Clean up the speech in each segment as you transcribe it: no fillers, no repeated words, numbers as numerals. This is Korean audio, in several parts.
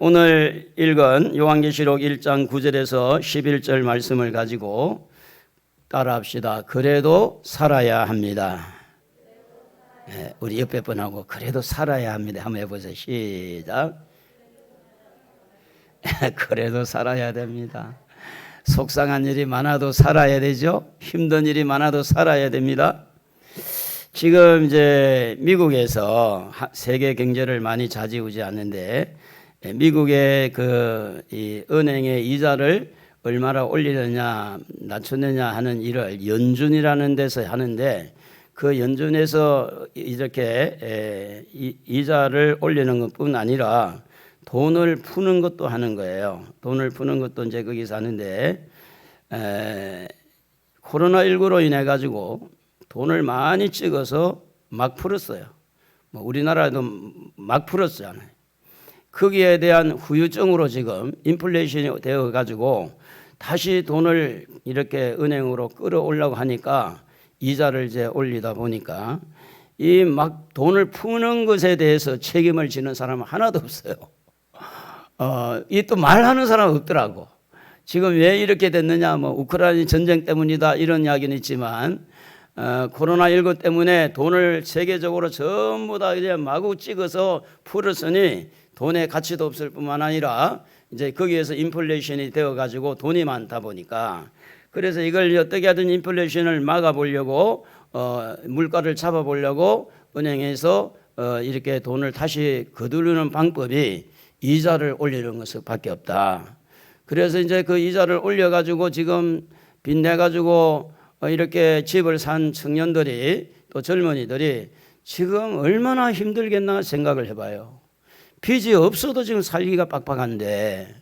오늘 읽은 요한계시록 1장 9절에서 11절 말씀을 가지고 따라합시다. 그래도 살아야 합니다. 우리 옆에 분하고 그래도 살아야 합니다. 한번 해보세요. 시작. 그래도 살아야 됩니다. 속상한 일이 많아도 살아야 되죠. 힘든 일이 많아도 살아야 됩니다. 지금 이제 미국에서 세계 경제를 많이 좌지우지하는데 미국의 이 은행의 이자를 얼마나 올리느냐 낮추느냐 하는 일을 연준이라는 데서 하는데 그 연준에서 이렇게 이자를 올리는 것뿐 아니라 돈을 푸는 것도 하는 거예요. 돈을 푸는 것도 이제 거기서 하는데 코로나19로 인해 가지고 돈을 많이 찍어서 막 풀었어요. 우리나라도 막 풀었잖아요. 거기에 대한 후유증으로 지금 인플레이션이 되어 가지고 다시 돈을 이렇게 은행으로 끌어올라고 하니까 이자를 이제 올리다 보니까 이 막 돈을 푸는 것에 대해서 책임을 지는 사람은 하나도 없어요. 이 또 말하는 사람은 없더라고. 지금 왜 이렇게 됐느냐, 우크라이나 전쟁 때문이다 이런 이야기는 있지만 코로나19 때문에 돈을 세계적으로 전부 다 이제 마구 찍어서 풀었으니 돈의 가치도 없을 뿐만 아니라 이제 거기에서 인플레이션이 되어 가지고 돈이 많다 보니까 그래서 이걸 어떻게 하든 인플레이션을 막아보려고 물가를 잡아보려고 은행에서 이렇게 돈을 다시 거두려는 방법이 이자를 올리는 것밖에 없다. 그래서 이제 그 이자를 올려가지고 지금 빚내가지고 이렇게 집을 산 청년들이 또 젊은이들이 지금 얼마나 힘들겠나 생각을 해봐요. 빚이 없어도 지금 살기가 빡빡한데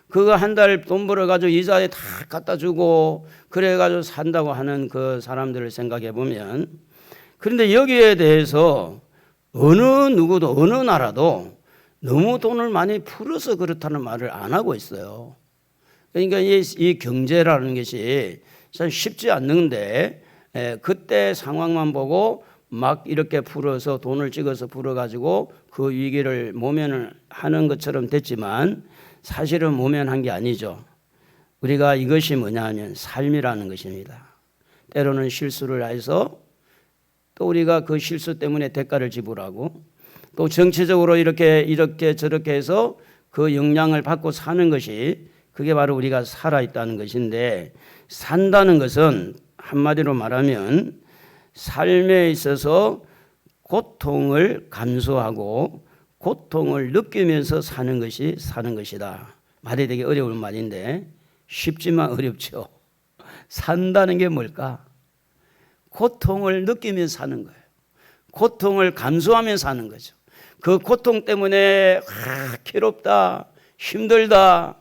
그거 한 달 돈 벌어가지고 이자에 다 갖다 주고 그래가지고 산다고 하는 그 사람들을 생각해 보면 그런데 여기에 대해서 어느 누구도 어느 나라도 너무 돈을 많이 풀어서 그렇다는 말을 안 하고 있어요. 그러니까 이 경제라는 것이 참 쉽지 않는데 그때 상황만 보고 막 이렇게 풀어서 돈을 찍어서 풀어가지고 그 위기를 모면하는 것처럼 됐지만 사실은 모면한 게 아니죠. 우리가 이것이 뭐냐 하면 삶이라는 것입니다. 때로는 실수를 해서 또 우리가 그 실수 때문에 대가를 지불하고 또 정치적으로 이렇게 저렇게 해서 그 영향을 받고 사는 것이 그게 바로 우리가 살아있다는 것인데 산다는 것은 한마디로 말하면 삶에 있어서 고통을 감수하고 고통을 느끼면서 사는 것이 사는 것이다. 말이 되게 어려운 말인데 쉽지만 어렵죠. 산다는 게 뭘까? 고통을 느끼면서 사는 거예요. 고통을 감수하면서 사는 거죠. 그 고통 때문에 괴롭다, 힘들다,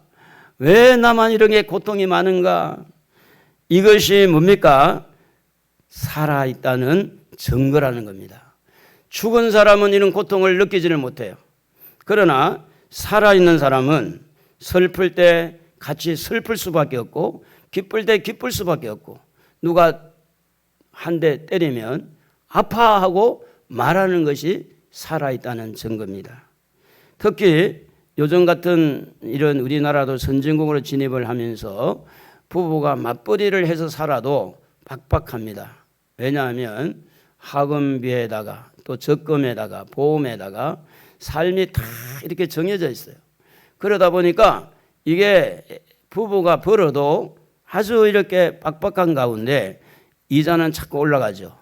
왜 나만 이런 게 고통이 많은가? 이것이 뭡니까? 살아있다는 증거라는 겁니다. 죽은 사람은 이런 고통을 느끼지를 못해요. 그러나 살아있는 사람은 슬플 때 같이 슬플 수밖에 없고 기쁠 때 기쁠 수밖에 없고 누가 한 대 때리면 아파하고 말하는 것이 살아있다는 증거입니다. 특히 요즘 같은 이런 우리나라도 선진국으로 진입을 하면서 부부가 맞벌이를 해서 살아도 빡빡합니다. 왜냐하면 학원비에다가 또 적금에다가 보험에다가 삶이 다 이렇게 정해져 있어요. 그러다 보니까 이게 부부가 벌어도 아주 이렇게 빡빡한 가운데 이자는 자꾸 올라가죠.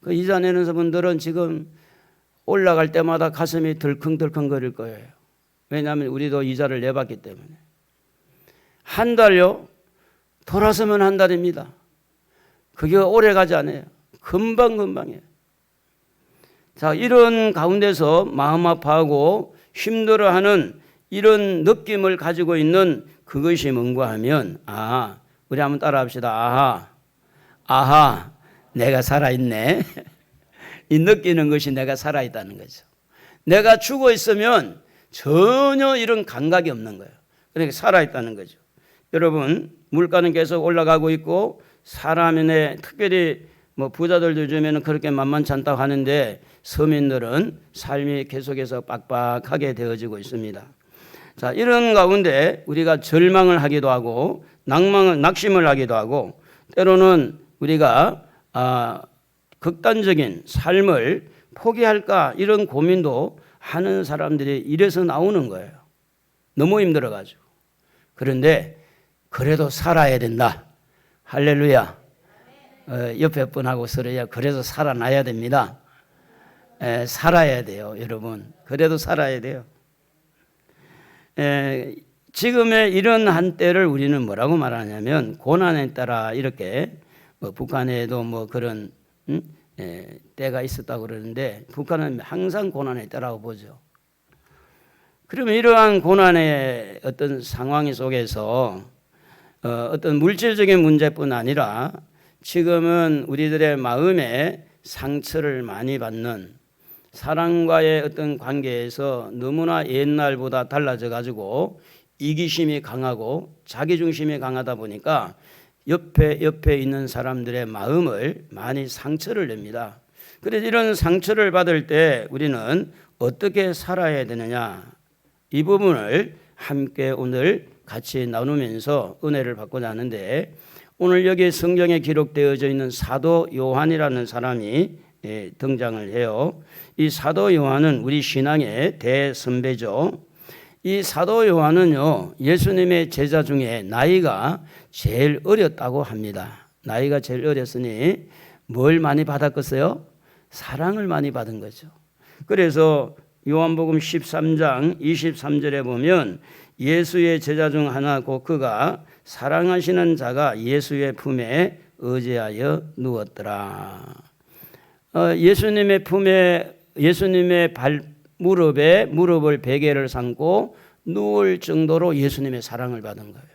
그 이자 내는 분들은 지금 올라갈 때마다 가슴이 덜컹덜컹 거릴 거예요. 왜냐하면 우리도 이자를 내봤기 때문에. 한 달요? 돌아서면 한 달입니다. 그게 오래 가지 않아요. 금방금방이에요. 자, 이런 가운데서 마음 아파하고 힘들어하는 이런 느낌을 가지고 있는 그것이 뭔가 하면 우리 한번 따라합시다. 아하, 내가 살아있네. 이 느끼는 것이 내가 살아있다는 거죠. 내가 죽어 있으면 전혀 이런 감각이 없는 거예요. 그러니까 살아있다는 거죠. 여러분, 물가는 계속 올라가고 있고 사람의 특별히 부자들도 요즘에는 그렇게 만만치 않다고 하는데 서민들은 삶이 계속해서 빡빡하게 되어지고 있습니다. 자, 이런 가운데 우리가 절망을 하기도 하고 낙심을 하기도 하고 때로는 우리가 극단적인 삶을 포기할까 이런 고민도 하는 사람들이 이래서 나오는 거예요. 너무 힘들어가지고. 그런데 그래도 살아야 된다. 할렐루야. 옆에 분하고 서로야 그래서 살아나야 됩니다. 살아야 돼요, 여러분. 그래도 살아야 돼요. 지금의 이런 한때를 우리는 뭐라고 말하냐면 고난에 따라 이렇게 북한에도 그런 때가 있었다고 그러는데 북한은 항상 고난에 따라고 보죠. 그러면 이러한 고난의 어떤 상황 속에서 어떤 물질적인 문제뿐 아니라 지금은 우리들의 마음에 상처를 많이 받는 사랑과의 어떤 관계에서 너무나 옛날보다 달라져 가지고 이기심이 강하고 자기중심이 강하다 보니까 옆에 있는 사람들의 마음을 많이 상처를 냅니다. 그래서 이런 상처를 받을 때 우리는 어떻게 살아야 되느냐, 이 부분을 함께 오늘 같이 나누면서 은혜를 받고자 하는데, 오늘 여기 성경에 기록되어져 있는 사도 요한이라는 사람이 등장을 해요. 이 사도 요한은 우리 신앙의 대선배죠. 이 사도 요한은요, 예수님의 제자 중에 나이가 제일 어렸다고 합니다. 나이가 제일 어렸으니 뭘 많이 받았겠어요? 사랑을 많이 받은 거죠. 그래서 요한복음 13장 23절에 보면 예수의 제자 중 하나고 그가 사랑하시는 자가 예수의 품에 의지하여 누웠더라. 예수님의 품에, 예수님의 무릎을 베개를 삼고 누울 정도로 예수님의 사랑을 받은 거예요.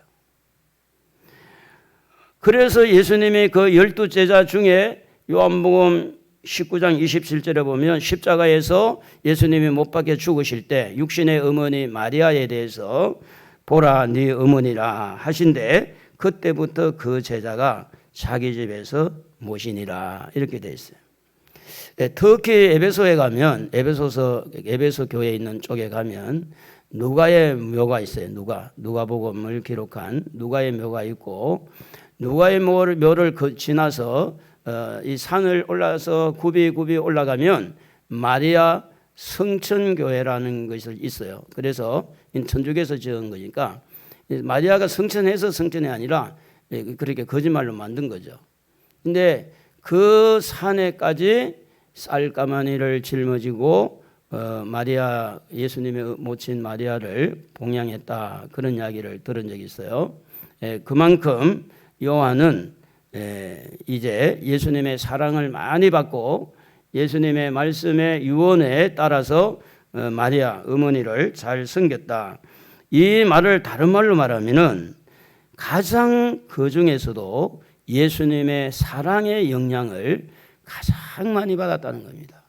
그래서 예수님이 그 12제자 중에 요한복음 19장 27절에 보면 십자가에서 예수님이 못 박혀 죽으실 때 육신의 어머니 마리아에 대해서 보라 네 어머니라 하신데, 그때부터 그 제자가 자기 집에서 모시니라 이렇게 되어 있어요. 특히 에베소에 가면, 에베소 교회에 있는 쪽에 가면 누가의 묘가 있어요. 누가복음을 기록한 누가의 묘가 있고, 누가의 묘를 지나서 이 산을 올라서 굽이 올라가면 마리아 성천교회라는 것이 있어요. 그래서 천주교에서 지은 거니까 마리아가 성천해서 성천이 아니라 그렇게 거짓말로 만든 거죠. 근데 그 산에까지 쌀가마니를 짊어지고 마리아, 예수님의 모친 마리아를 봉양했다, 그런 이야기를 들은 적이 있어요. 그만큼 요한은 이제 예수님의 사랑을 많이 받고 예수님의 말씀의 유언에 따라서 마리아 어머니를 잘 섬겼다. 이 말을 다른 말로 말하면은 가장 그 중에서도 예수님의 사랑의 영향을 가장 많이 받았다는 겁니다.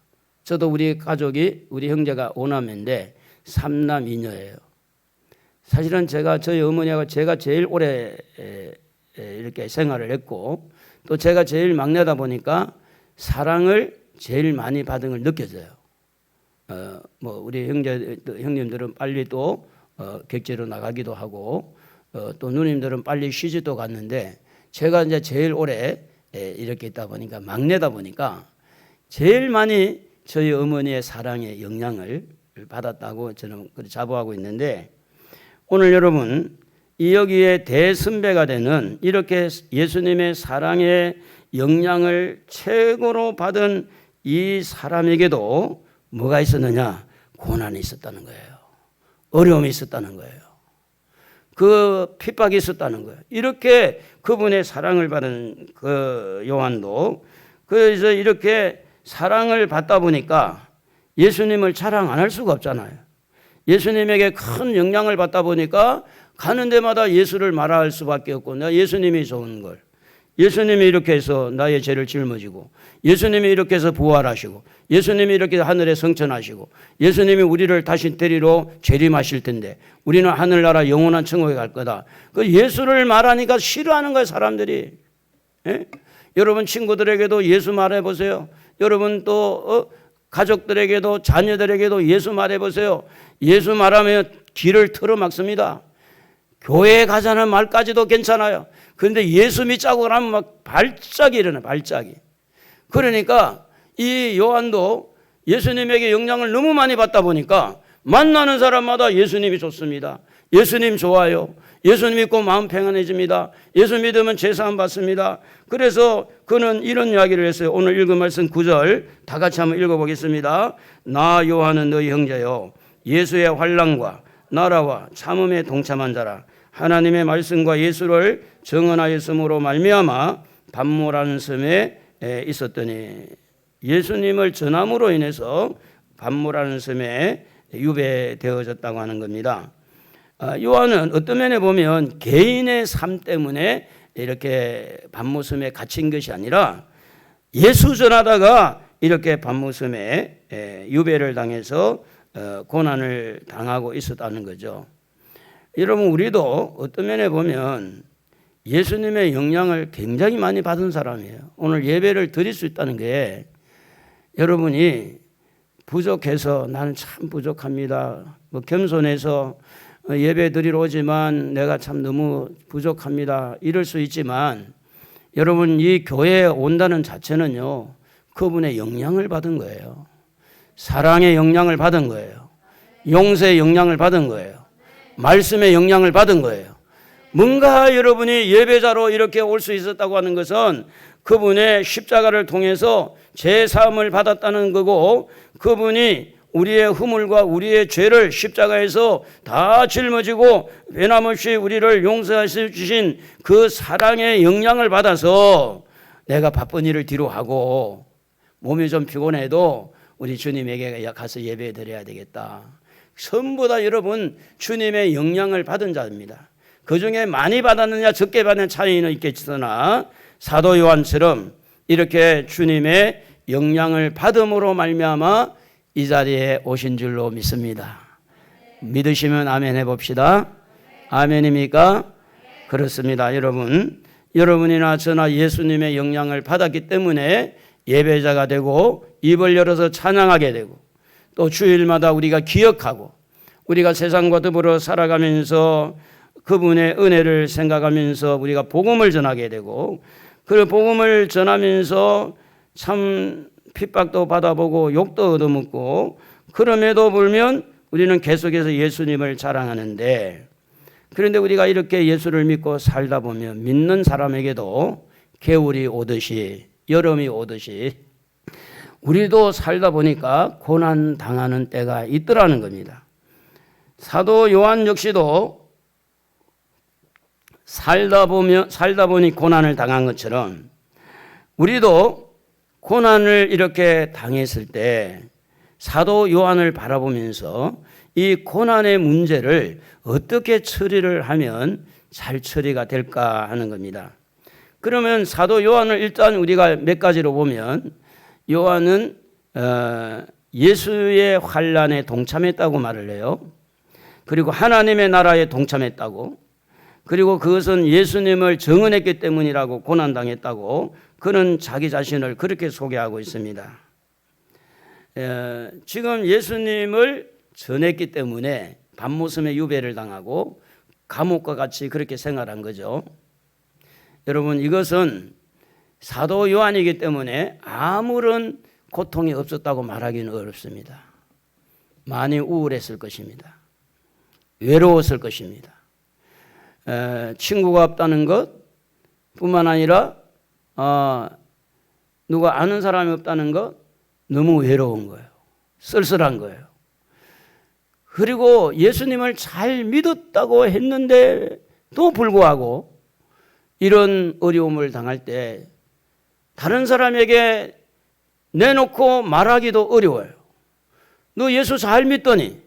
저도 우리 가족이, 우리 형제가 5남매인데 3남 2녀예요. 사실은 저희 어머니하고 제가 제일 오래 이렇게 생활을 했고, 또 제가 제일 막내다 보니까 사랑을 제일 많이 받은 걸 느껴져요. 우리 형님들은 빨리 또 객지로 나가기도 하고, 또 누님들은 빨리 시집도 갔는데, 제가 이제 제일 오래 이렇게 있다 보니까, 막내다 보니까 제일 많이 저희 어머니의 사랑의 영향을 받았다고 저는 자부하고 있는데, 오늘 여러분 이 여기에 대선배가 되는 이렇게 예수님의 사랑의 영향을 최고로 받은 이 사람에게도 뭐가 있었느냐? 고난이 있었다는 거예요. 어려움이 있었다는 거예요. 그 핍박이 있었다는 거예요. 이렇게 그분의 사랑을 받은 그 요한도, 그래서 이렇게 사랑을 받다 보니까 예수님을 자랑 안 할 수가 없잖아요. 예수님에게 큰 영향을 받다 보니까 가는 데마다 예수를 말할 수밖에 없고, 내가 예수님이 좋은 걸, 예수님이 이렇게 해서 나의 죄를 짊어지고, 예수님이 이렇게 해서 부활하시고, 예수님이 이렇게 하늘에 성천하시고, 예수님이 우리를 다시 데리러 재림하실 텐데 우리는 하늘나라 영원한 천국에 갈 거다. 그 예수를 말하니까 싫어하는 거예요, 사람들이. 여러분 친구들에게도 예수 말해보세요. 여러분 또 가족들에게도, 자녀들에게도 예수 말해보세요. 예수 말하면 길을 틀어막습니다. 교회에 가자는 말까지도 괜찮아요. 그런데 예수 믿자고 그러면 막 발작이 일어나요. 발작이. 그러니까 이 요한도 예수님에게 영향을 너무 많이 받다 보니까 만나는 사람마다 예수님이 좋습니다. 예수님 좋아요. 예수님 믿고 마음 평안해집니다. 예수 믿으면 제사함 받습니다. 그래서 그는 이런 이야기를 했어요. 오늘 읽은 말씀 9절 다 같이 한번 읽어보겠습니다. 나 요한은 너희 형제요 예수의 환난과 나라와 참음에 동참한 자라. 하나님의 말씀과 예수를 증언하였으므로 말미암아 반모라는 섬에 있었더니 예수님을 전함으로 인해서 반모라는 섬에 유배되어졌다고 하는 겁니다. 요한은 어떤 면에 보면 개인의 삶 때문에 이렇게 반모섬에 갇힌 것이 아니라 예수 전하다가 이렇게 반모섬에 유배를 당해서 고난을 당하고 있었다는 거죠. 여러분 우리도 어떤 면에 보면 예수님의 영향을 굉장히 많이 받은 사람이에요. 오늘 예배를 드릴 수 있다는 게 여러분이 부족해서 나는 참 부족합니다. 뭐 겸손해서 예배 드리러 오지만 내가 참 너무 부족합니다. 이럴 수 있지만 여러분 이 교회에 온다는 자체는요. 그분의 영향을 받은 거예요. 사랑의 영향을 받은 거예요. 용서의 영향을 받은 거예요. 말씀의 영향을 받은 거예요. 뭔가 여러분이 예배자로 이렇게 올 수 있었다고 하는 것은 그분의 십자가를 통해서 제사함을 받았다는 거고 그분이 우리의 허물과 우리의 죄를 십자가에서 다 짊어지고 변함없이 우리를 용서하셔 주신 그 사랑의 영향을 받아서 내가 바쁜 일을 뒤로 하고 몸이 좀 피곤해도 우리 주님에게 가서 예배 드려야 되겠다. 전부 다 여러분 주님의 영향을 받은 자입니다. 그중에 많이 받았느냐 적게 받는 차이는 있겠으나 사도 요한처럼 이렇게 주님의 영향을 받음으로 말미암아 이 자리에 오신 줄로 믿습니다. 믿으시면 아멘 해봅시다. 아멘입니까? 그렇습니다. 여러분이나 저나 예수님의 영향을 받았기 때문에 예배자가 되고 입을 열어서 찬양하게 되고 또 주일마다 우리가 기억하고 우리가 세상과 더불어 살아가면서 그분의 은혜를 생각하면서 우리가 복음을 전하게 되고 그 복음을 전하면서 참 핍박도 받아보고 욕도 얻어먹고 그럼에도 불면 우리는 계속해서 예수님을 자랑하는데 그런데 우리가 이렇게 예수를 믿고 살다 보면 믿는 사람에게도 겨울이 오듯이 여름이 오듯이 우리도 살다 보니까 고난 당하는 때가 있더라는 겁니다. 사도 요한 역시도 살다 보니 고난을 당한 것처럼 우리도 고난을 이렇게 당했을 때 사도 요한을 바라보면서 이 고난의 문제를 어떻게 처리를 하면 잘 처리가 될까 하는 겁니다. 그러면 사도 요한을 일단 우리가 몇 가지로 보면 요한은 예수의 환난에 동참했다고 말을 해요. 그리고 하나님의 나라에 동참했다고 그리고 그것은 예수님을 증언했기 때문이라고 고난당했다고 그는 자기 자신을 그렇게 소개하고 있습니다. 지금 예수님을 전했기 때문에 반모섬에 유배를 당하고 감옥과 같이 그렇게 생활한 거죠. 여러분 이것은 사도 요한이기 때문에 아무런 고통이 없었다고 말하기는 어렵습니다. 많이 우울했을 것입니다. 외로웠을 것입니다. 친구가 없다는 것 뿐만 아니라 누가 아는 사람이 없다는 것 너무 외로운 거예요. 쓸쓸한 거예요. 그리고 예수님을 잘 믿었다고 했는데도 불구하고 이런 어려움을 당할 때 다른 사람에게 내놓고 말하기도 어려워요. 너 예수 잘 믿더니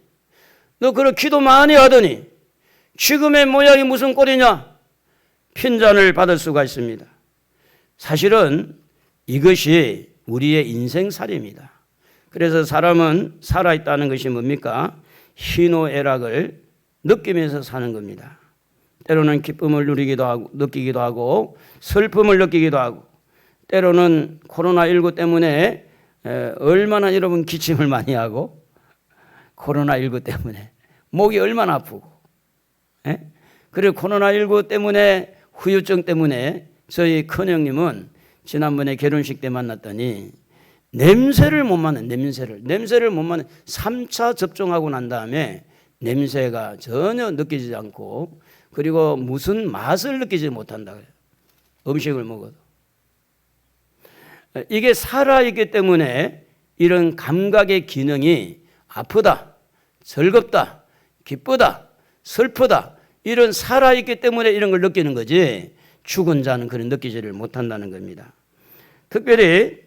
너 그런 기도 많이 하더니 지금의 모양이 무슨 꼴이냐? 핀잔을 받을 수가 있습니다. 사실은 이것이 우리의 인생살이입니다. 그래서 사람은 살아있다는 것이 뭡니까? 희노애락을 느끼면서 사는 겁니다. 때로는 기쁨을 느끼기도 하고 슬픔을 느끼기도 하고 때로는 코로나19 때문에 얼마나 여러분 기침을 많이 하고 코로나19 때문에 목이 얼마나 아프고. 예? 그리고 코로나19 때문에 후유증 때문에 저희 큰형님은 지난번에 결혼식 때 만났더니 냄새를 못 맡는 3차 접종하고 난 다음에 냄새가 전혀 느끼지 않고 그리고 무슨 맛을 느끼지 못한다 그래요. 음식을 먹어도. 이게 살아있기 때문에 이런 감각의 기능이 아프다, 즐겁다, 기쁘다, 슬프다 이런 살아있기 때문에 이런 걸 느끼는 거지 죽은 자는 그런 느끼지를 못한다는 겁니다. 특별히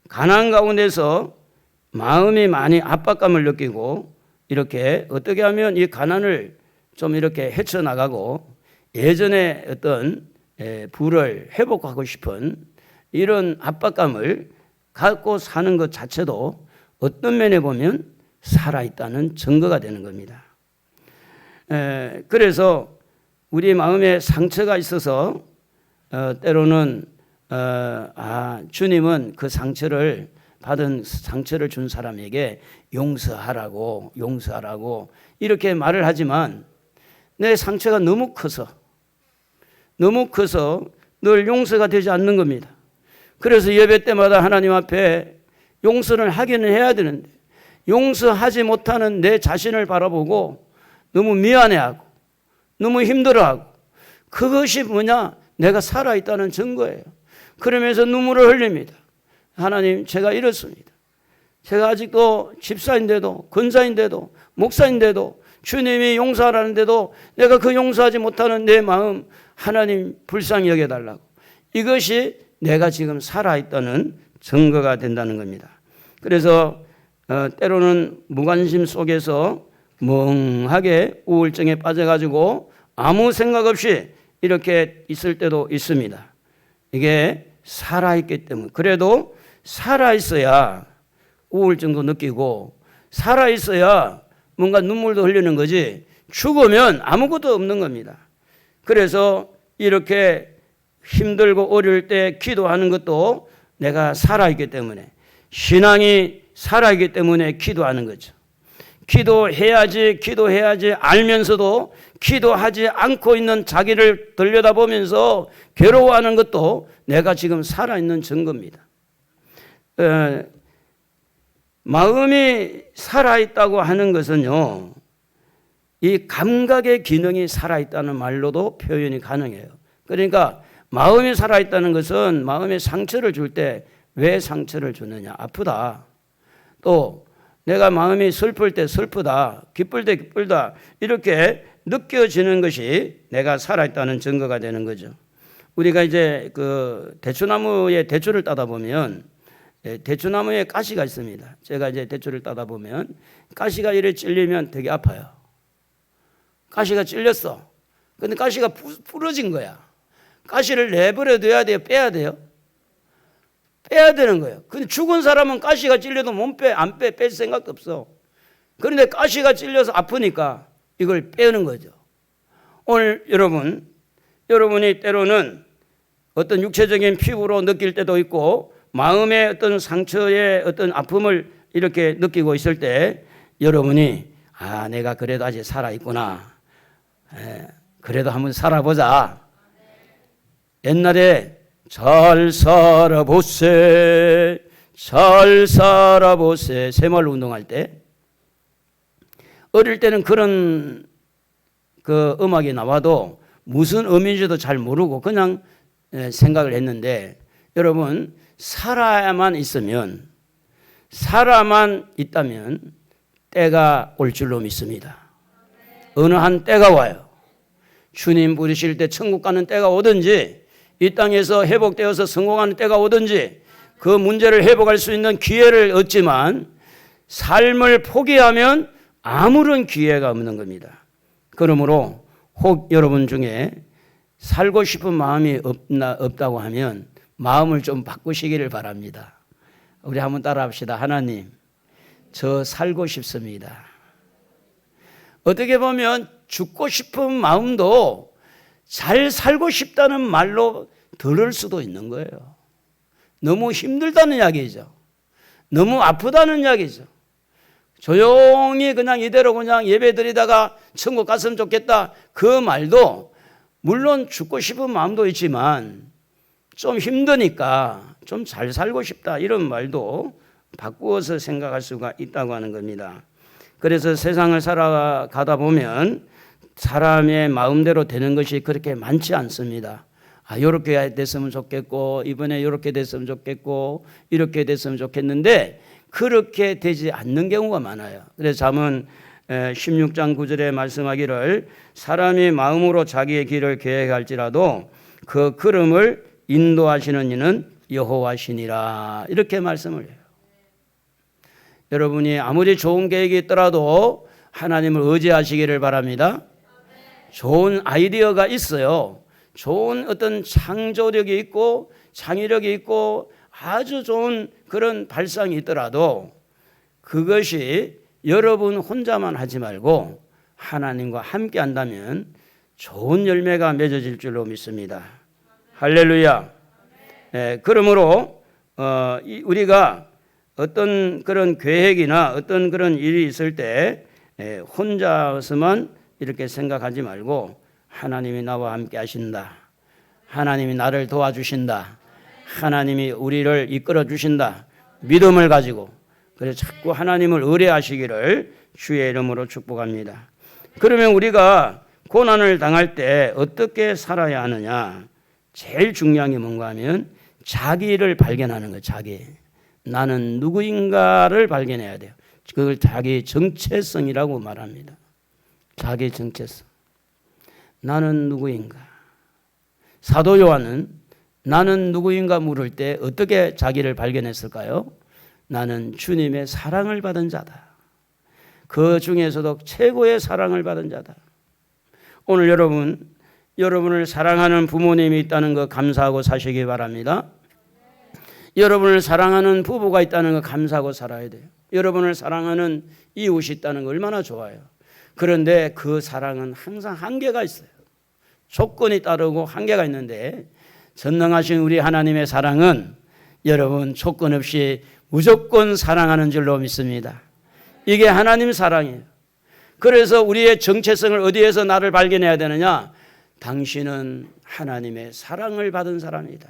가난 가운데서 마음이 많이 압박감을 느끼고 이렇게 어떻게 하면 이 가난을 좀 이렇게 헤쳐나가고 예전에 어떤 부를 회복하고 싶은 이런 압박감을 갖고 사는 것 자체도 어떤 면에 보면 살아있다는 증거가 되는 겁니다. 그래서 우리 마음에 상처가 있어서 때로는 주님은 그 상처를 준 사람에게 용서하라고 이렇게 말을 하지만 내 상처가 너무 커서 늘 용서가 되지 않는 겁니다. 그래서 예배 때마다 하나님 앞에 용서를 하기는 해야 되는데 용서하지 못하는 내 자신을 바라보고 너무 미안해하고 너무 힘들어하고 그것이 뭐냐? 내가 살아있다는 증거예요. 그러면서 눈물을 흘립니다. 하나님, 제가 이렇습니다. 제가 아직도 집사인데도 권사인데도 목사인데도 주님이 용서하라는데도 내가 그 용서하지 못하는 내 마음 하나님 불쌍히 여겨달라고. 이것이 내가 지금 살아있다는 증거가 된다는 겁니다. 그래서 때로는 무관심 속에서 멍하게 우울증에 빠져가지고 아무 생각 없이 이렇게 있을 때도 있습니다. 이게 살아있기 때문에. 그래도 살아있어야 우울증도 느끼고 살아있어야 뭔가 눈물도 흘리는 거지 죽으면 아무것도 없는 겁니다. 그래서 이렇게 힘들고 어려울 때 기도하는 것도 내가 살아있기 때문에 신앙이 살아있기 때문에 기도하는 거죠. 기도해야지 알면서도 기도하지 않고 있는 자기를 들여다보면서 괴로워하는 것도 내가 지금 살아있는 증거입니다. 마음이 살아있다고 하는 것은요, 이 감각의 기능이 살아있다는 말로도 표현이 가능해요. 그러니까 마음이 살아있다는 것은 마음에 상처를 줄 때 왜 상처를 주느냐? 아프다. 또 내가 마음이 슬플 때 슬프다, 기쁠 때 기쁘다 이렇게 느껴지는 것이 내가 살아있다는 증거가 되는 거죠. 우리가 이제 그 대추나무에 대추를 따다 보면 대추나무에 가시가 있습니다. 제가 이제 대추를 따다 보면 가시가 이렇게 찔리면 되게 아파요. 가시가 찔렸어. 근데 가시가 부러진 거야. 가시를 내버려 둬야 돼요? 빼야 돼요? 빼야 되는 거예요. 근데 죽은 사람은 가시가 찔려도 못 빼, 안 빼, 뺄 생각도 없어. 그런데 가시가 찔려서 아프니까 이걸 빼는 거죠. 오늘 여러분이 때로는 어떤 육체적인 피부로 느낄 때도 있고 마음의 어떤 상처의 어떤 아픔을 이렇게 느끼고 있을 때 여러분이 내가 그래도 아직 살아있구나. 그래도 한번 살아보자. 옛날에 잘 살아보세 새마을 운동할 때 어릴 때는 그런 그 음악이 나와도 무슨 의미인지도 잘 모르고 그냥 생각을 했는데 여러분 살아만 있다면 때가 올 줄로 믿습니다. 어느 한 때가 와요. 주님 부르실 때 천국 가는 때가 오든지 이 땅에서 회복되어서 성공하는 때가 오든지 그 문제를 회복할 수 있는 기회를 얻지만 삶을 포기하면 아무런 기회가 없는 겁니다. 그러므로 혹 여러분 중에 살고 싶은 마음이 없다고 하면 마음을 좀 바꾸시기를 바랍니다. 우리 한번 따라합시다. 하나님, 저 살고 싶습니다. 어떻게 보면 죽고 싶은 마음도 잘 살고 싶다는 말로 들을 수도 있는 거예요. 너무 힘들다는 이야기죠. 너무 아프다는 이야기죠. 조용히 그냥 이대로 그냥 예배 드리다가 천국 갔으면 좋겠다. 그 말도 물론 죽고 싶은 마음도 있지만 좀 힘드니까 좀 잘 살고 싶다 이런 말도 바꾸어서 생각할 수가 있다고 하는 겁니다. 그래서 세상을 살아가다 보면 사람의 마음대로 되는 것이 그렇게 많지 않습니다. 이렇게 됐으면 좋겠고 이번에 이렇게 됐으면 좋겠고 이렇게 됐으면 좋겠는데 그렇게 되지 않는 경우가 많아요. 그래서 잠언 16장 9절에 말씀하기를 사람이 마음으로 자기의 길을 계획할지라도 그 걸음을 인도하시는 이는 여호와시니라 이렇게 말씀을 해요. 여러분이 아무리 좋은 계획이 있더라도 하나님을 의지하시기를 바랍니다. 좋은 아이디어가 있어요. 좋은 어떤 창조력이 있고 창의력이 있고 아주 좋은 그런 발상이 있더라도 그것이 여러분 혼자만 하지 말고 하나님과 함께 한다면 좋은 열매가 맺어질 줄로 믿습니다. 할렐루야. 그러므로 우리가 어떤 그런 계획이나 어떤 그런 일이 있을 때 혼자서만 이렇게 생각하지 말고 하나님이 나와 함께 하신다. 하나님이 나를 도와주신다. 하나님이 우리를 이끌어 주신다. 믿음을 가지고 그래서 자꾸 하나님을 의뢰하시기를 주의 이름으로 축복합니다. 그러면 우리가 고난을 당할 때 어떻게 살아야 하느냐? 제일 중요한 게 뭔가 하면 자기를 발견하는 거예요. 자기. 나는 누구인가를 발견해야 돼요. 그걸 자기 정체성이라고 말합니다. 자기 정체성. 나는 누구인가? 사도 요한은 나는 누구인가 물을 때 어떻게 자기를 발견했을까요? 나는 주님의 사랑을 받은 자다. 그 중에서도 최고의 사랑을 받은 자다. 오늘 여러분을 사랑하는 부모님이 있다는 거 감사하고 사시기 바랍니다. 여러분을 사랑하는 부부가 있다는 거 감사하고 살아야 돼요. 여러분을 사랑하는 이웃이 있다는 거 얼마나 좋아요. 그런데 그 사랑은 항상 한계가 있어요. 조건이 따르고 한계가 있는데 전능하신 우리 하나님의 사랑은 여러분 조건 없이 무조건 사랑하는 줄로 믿습니다. 이게 하나님 사랑이에요. 그래서 우리의 정체성을 어디에서 나를 발견해야 되느냐? 당신은 하나님의 사랑을 받은 사람이다.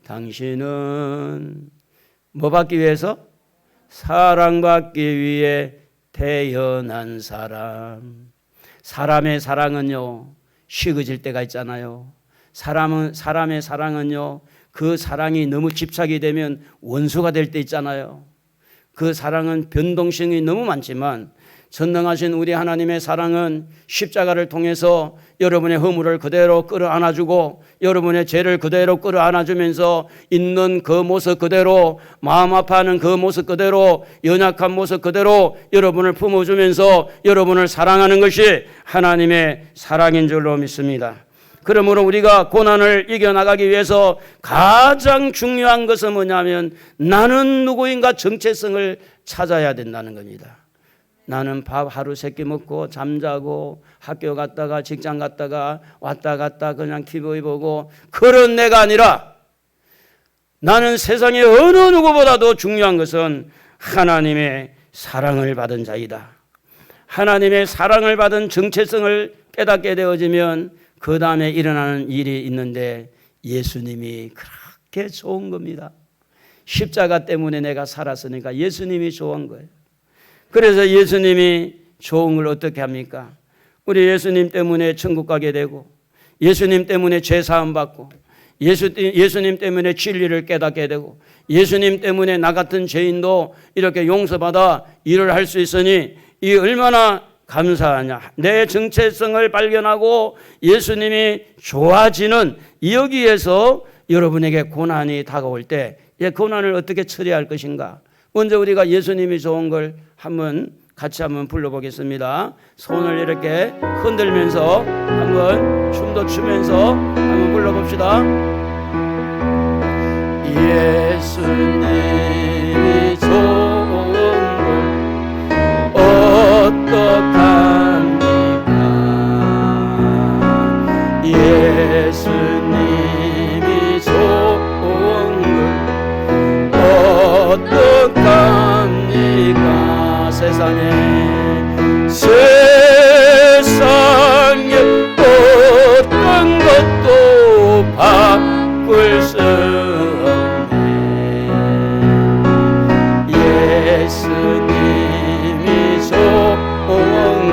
당신은 뭐 받기 위해서? 사랑받기 위해 태어난 사람. 사람의 사랑은요 식어질 때가 있잖아요. 사람의 사랑은요 그 사랑이 너무 집착이 되면 원수가 될 때 있잖아요. 그 사랑은 변동성이 너무 많지만 전능하신 우리 하나님의 사랑은 십자가를 통해서 여러분의 허물을 그대로 끌어안아주고 여러분의 죄를 그대로 끌어안아주면서 있는 그 모습 그대로 마음 아파하는 그 모습 그대로 연약한 모습 그대로 여러분을 품어주면서 여러분을 사랑하는 것이 하나님의 사랑인 줄로 믿습니다. 그러므로 우리가 고난을 이겨나가기 위해서 가장 중요한 것은 뭐냐면 나는 누구인가 정체성을 찾아야 된다는 겁니다. 나는 밥 하루 세끼 먹고 잠자고 학교 갔다가 직장 갔다가 왔다 갔다 그냥 TV 보고 그런 내가 아니라 나는 세상의 어느 누구보다도 중요한 것은 하나님의 사랑을 받은 자이다. 하나님의 사랑을 받은 정체성을 깨닫게 되어지면 그 다음에 일어나는 일이 있는데 예수님이 그렇게 좋은 겁니다. 십자가 때문에 내가 살았으니까 예수님이 좋은 거예요. 그래서 예수님이 좋은 걸 어떻게 합니까? 우리 예수님 때문에 천국 가게 되고 예수님 때문에 죄 사함 받고 예수님 때문에 진리를 깨닫게 되고 예수님 때문에 나 같은 죄인도 이렇게 용서받아 일을 할 수 있으니 이 얼마나 감사하냐. 내 정체성을 발견하고 예수님이 좋아지는 여기에서 여러분에게 고난이 다가올 때 이 고난을 어떻게 처리할 것인가. 먼저 우리가 예수님이 좋은 걸 같이 한번 불러보겠습니다. 손을 이렇게 흔들면서 한번 춤도 추면서 한번 불러봅시다. 예수님이 좋은 걸 어떡합니까? 예수님이 좋은 걸 어떡합니까? 세상 세상에 어떤 것도 바꿀 수 없네. 예수님이 좋은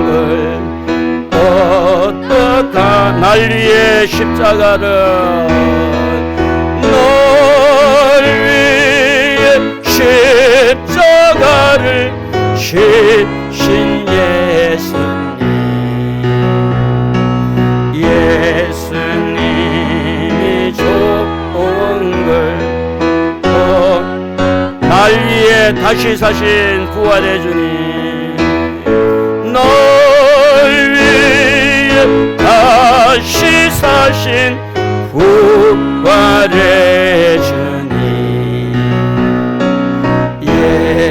걸 어떡하. 날 위해 십자가를, 널 위해 십자가를 지신 예수님. 예수님이 좋은 걸 날 위해 다시 사신 부활의 주님. 널 위해 다시 사신 부활의 주님.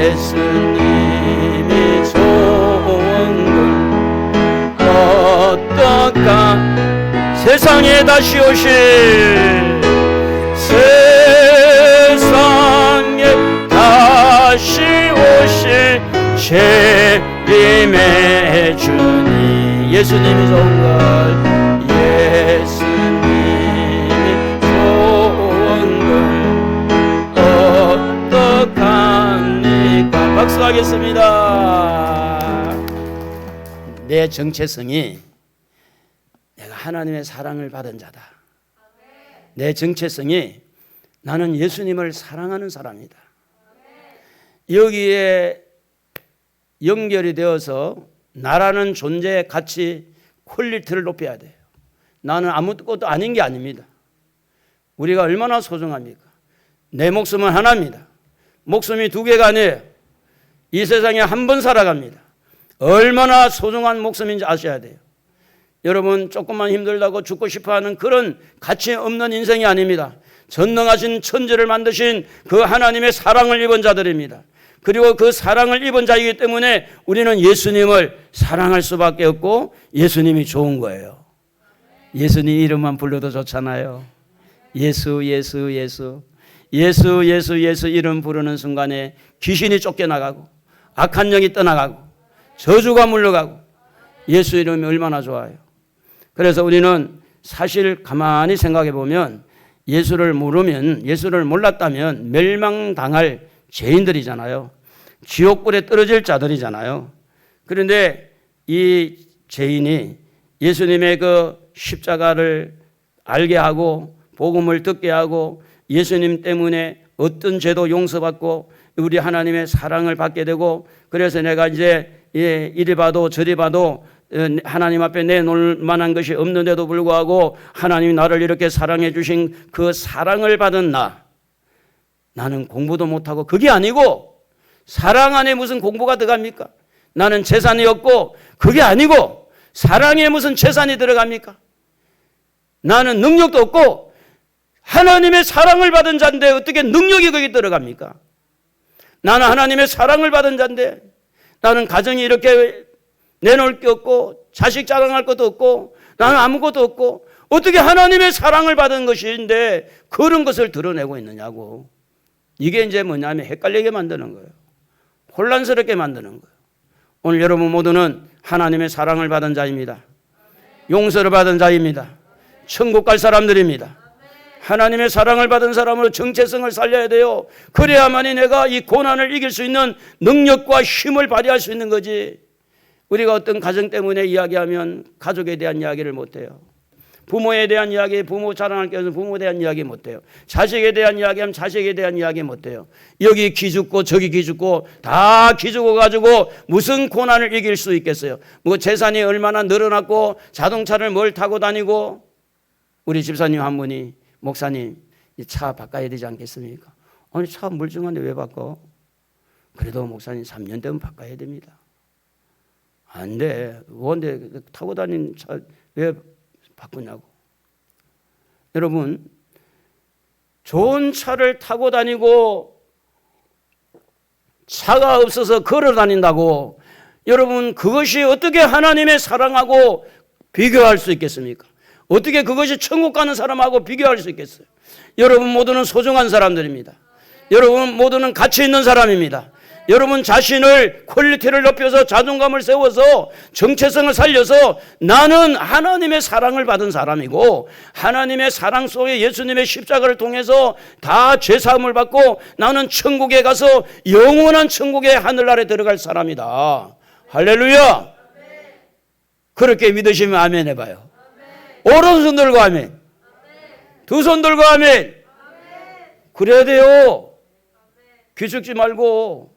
예수님이 좋은 걸 어떡하. 세상에 다시 오실, 세상에 다시 오실 재림의 주님. 예수님이 좋은 걸, 예수님이 좋은 걸 어떡합니까? 박수하겠습니다. 내 정체성이 내가 하나님의 사랑을 받은 자다. 내 정체성이 나는 예수님을 사랑하는 사람이다. 여기에 연결이 되어서 나라는 존재의 가치, 퀄리티를 높여야 돼요. 나는 아무것도 아닌 게 아닙니다. 우리가 얼마나 소중합니까? 내 목숨은 하나입니다. 목숨이 두 개가 아니에요. 이 세상에 한 번 살아갑니다. 얼마나 소중한 목숨인지 아셔야 돼요. 여러분, 조금만 힘들다고 죽고 싶어하는 그런 가치 없는 인생이 아닙니다. 전능하신 천지를 만드신 그 하나님의 사랑을 입은 자들입니다. 그리고 그 사랑을 입은 자이기 때문에 우리는 예수님을 사랑할 수밖에 없고 예수님이 좋은 거예요. 예수님 이름만 불러도 좋잖아요. 예수 예수 예수 예수 예수 예수 이름 부르는 순간에 귀신이 쫓겨나가고 악한 영이 떠나가고 저주가 물러가고 예수 이름이 얼마나 좋아요. 그래서 우리는 사실 가만히 생각해 보면 예수를 모르면, 예수를 몰랐다면 멸망당할 죄인들이잖아요. 지옥불에 떨어질 자들이잖아요. 그런데 이 죄인이 예수님의 그 십자가를 알게 하고 복음을 듣게 하고 예수님 때문에 어떤 죄도 용서받고 우리 하나님의 사랑을 받게 되고, 그래서 내가 이제 이리 봐도 저리 봐도 하나님 앞에 내놓을 만한 것이 없는데도 불구하고 하나님이 나를 이렇게 사랑해 주신 그 사랑을 받은 나는 공부도 못하고, 그게 아니고 사랑 안에 무슨 공부가 들어갑니까? 나는 재산이 없고, 그게 아니고 사랑에 무슨 재산이 들어갑니까? 나는 능력도 없고 하나님의 사랑을 받은 자인데 어떻게 능력이 거기 들어갑니까? 나는 하나님의 사랑을 받은 자인데, 나는 가정이 이렇게 내놓을 게 없고 자식 자랑할 것도 없고 나는 아무것도 없고 어떻게 하나님의 사랑을 받은 것인데 그런 것을 드러내고 있느냐고. 이게 이제 뭐냐면 헷갈리게 만드는 거예요. 혼란스럽게 만드는 거예요. 오늘 여러분 모두는 하나님의 사랑을 받은 자입니다. 용서를 받은 자입니다. 천국 갈 사람들입니다. 하나님의 사랑을 받은 사람으로 정체성을 살려야 돼요. 그래야만이 내가 이 고난을 이길 수 있는 능력과 힘을 발휘할 수 있는 거지. 우리가 어떤 가정 때문에 이야기하면 가족에 대한 이야기를 못해요. 부모에 대한 이야기, 부모 자랑할 게 없으면 부모에 대한 이야기 못해요. 자식에 대한 이야기하면 자식에 대한 이야기 못해요. 여기 기죽고 저기 기죽고 다 기죽어 가지고 무슨 고난을 이길 수 있겠어요. 뭐 재산이 얼마나 늘어났고 자동차를 뭘 타고 다니고. 우리 집사님 한 분이, 목사님 이 차 바꿔야 되지 않겠습니까? 아니 차 멀쩡한데 왜 바꿔? 그래도 목사님 3년 되면 바꿔야 됩니다. 안 돼. 뭔데 타고 다니는 차 왜 바꾸냐고. 여러분, 좋은 차를 타고 다니고 차가 없어서 걸어 다닌다고 여러분 그것이 어떻게 하나님의 사랑하고 비교할 수 있겠습니까? 어떻게 그것이 천국 가는 사람하고 비교할 수 있겠어요? 여러분 모두는 소중한 사람들입니다. 여러분 모두는 가치 있는 사람입니다. 여러분 자신을 퀄리티를 높여서 자존감을 세워서 정체성을 살려서 나는 하나님의 사랑을 받은 사람이고 하나님의 사랑 속에 예수님의 십자가를 통해서 다 죄사함을 받고 나는 천국에 가서 영원한 천국의 하늘나라에 들어갈 사람이다. 할렐루야. 그렇게 믿으시면 아멘 해봐요. 오른손 들고 아멘. 두 손 들고 아멘. 그래야 돼요. 기죽지 말고.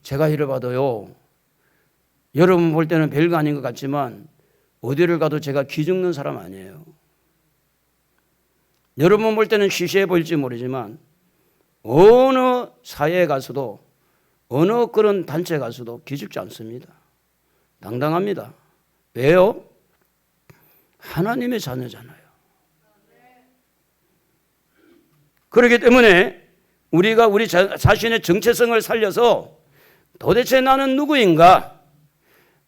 제가 이래봐도요, 여러분 볼 때는 별거 아닌 것 같지만 어디를 가도 제가 기죽는 사람 아니에요. 여러분 볼 때는 시시해 보일지 모르지만 어느 사회에 가서도 어느 그런 단체에 가서도 기죽지 않습니다. 당당합니다. 왜요? 하나님의 자녀잖아요. 그렇기 때문에 우리가 우리 자신의 정체성을 살려서 도대체 나는 누구인가?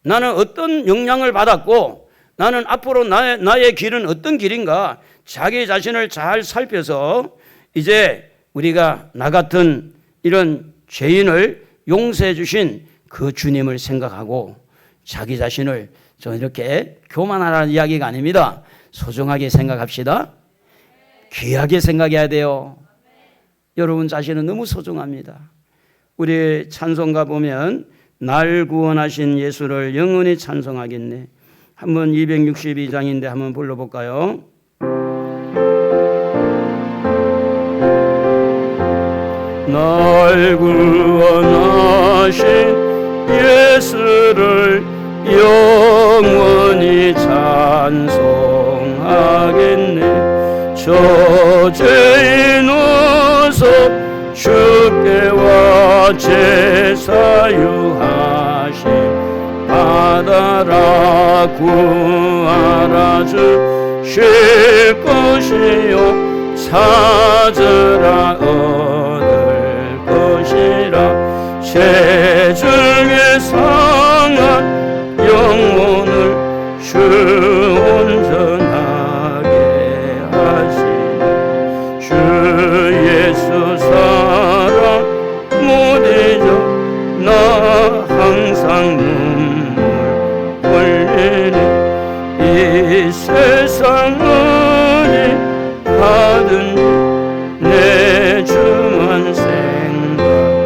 나는 어떤 영향을 받았고 나는 앞으로 나의 길은 어떤 길인가? 자기 자신을 잘 살펴서 이제 우리가 나 같은 이런 죄인을 용서해 주신 그 주님을 생각하고 자기 자신을 좀 이렇게 교만하라는 이야기가 아닙니다. 소중하게 생각합시다. 귀하게 생각해야 돼요. 여러분 자신은 너무 소중합니다. 우리 찬송가 보면 날 구원하신 예수를 영원히 찬송하겠네. 한번 262장인데 한번 불러볼까요? 날 구원하신 예수를 영원히 찬송하겠네. 저 죄인 어서 주께 와 제사유하심 받아라 구하라 주실 것이요 찾으라 얻을 것이라 죄 중에 상한 영혼을 주 온전하게 하시네. 주 예수 사랑 못 잊어 나 항상 눈물 흘리네. 이 세상을 받은 내 주만 생각하도